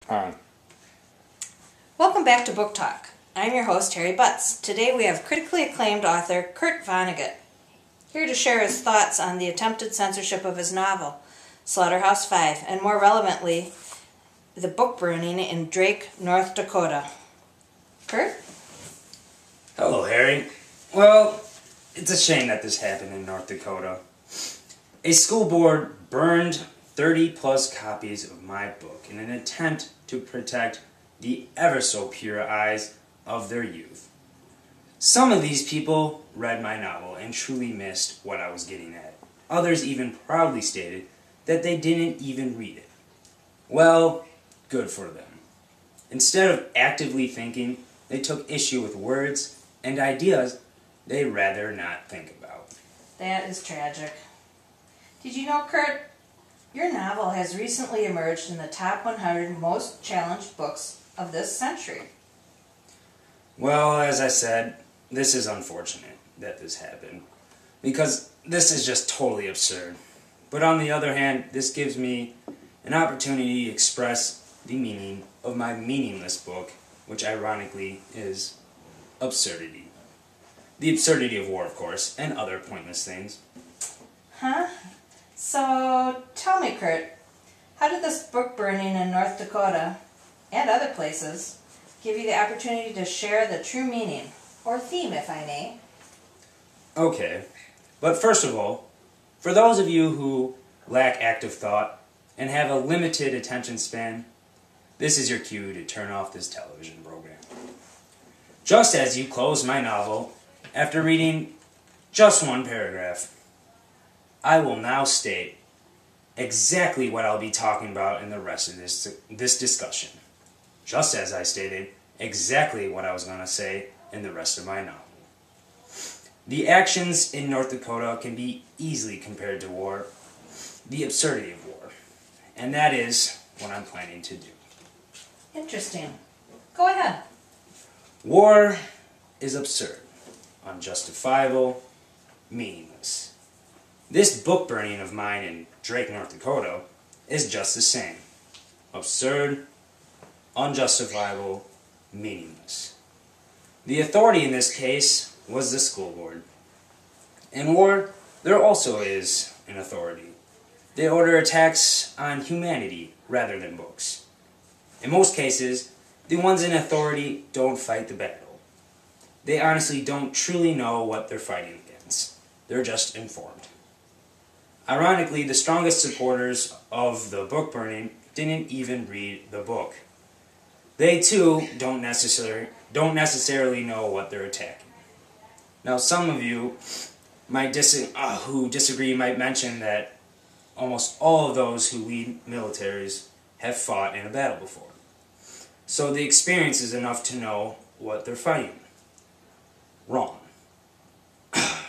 Hi. Welcome back to Book Talk. I'm your host, Harry Butts. Today we have critically acclaimed author Kurt Vonnegut, here to share his thoughts on the attempted censorship of his novel, Slaughterhouse-Five, and more relevantly, the book burning in Drake, North Dakota. Kurt? Hello, Harry. Well, it's a shame that this happened in North Dakota. A school board burned 30-plus copies of my book in an attempt to protect the ever-so-pure eyes of their youth. Some of these people read my novel and truly missed what I was getting at. Others even proudly stated that they didn't even read it. Well, good for them. Instead of actively thinking, they took issue with words and ideas they'd rather not think about. That is tragic. Did you know, Kurt, your novel has recently emerged in the top 100 most challenged books of this century? Well, as I said, this is unfortunate that this happened, because this is just totally absurd. But on the other hand, this gives me an opportunity to express the meaning of my meaningless book, which ironically is absurdity. The absurdity of war, of course, and other pointless things. Huh? So, tell me, Kurt, how did this book burning in North Dakota, and other places, give you the opportunity to share the true meaning, or theme, if I may? Okay, but first of all, for those of you who lack active thought and have a limited attention span, this is your cue to turn off this television program. Just as you close my novel, after reading just one paragraph, I will now state exactly what I'll be talking about in the rest of this discussion. Just as I stated exactly what I was going to say in the rest of my novel. The actions in North Dakota can be easily compared to war, the absurdity of war, and that is what I'm planning to do. Interesting. Go ahead. War is absurd, unjustifiable, meaningless. This book burning of mine in Drake, North Dakota is just the same. Absurd, unjustifiable, meaningless. The authority in this case was the school board. In war, there also is an authority. They order attacks on humanity rather than books. In most cases, the ones in authority don't fight the battle. They honestly don't truly know what they're fighting against. They're just informed. Ironically, the strongest supporters of the book burning didn't even read the book. They too don't necessarily know what they're attacking. Now, some of you who disagree might mention that almost all of those who lead militaries have fought in a battle before. So the experience is enough to know what they're fighting. Wrong.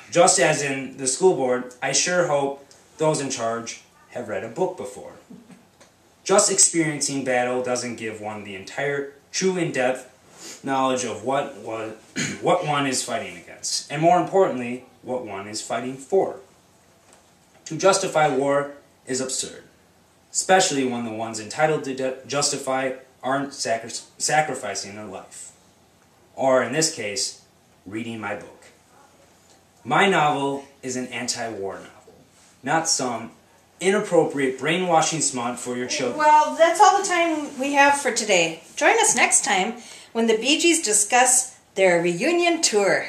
Just as in the school board, I sure hope those in charge have read a book before. Just experiencing battle doesn't give one the entire, true in-depth knowledge of what one is fighting against, and more importantly, what one is fighting for. To justify war is absurd, especially when the ones entitled to justify aren't sacrificing their life. Or, in this case, reading my book. My novel is an anti-war novel, not some inappropriate brainwashing smut for your children. Well, that's all the time we have for today. Join us next time when the Bee Gees discuss their reunion tour.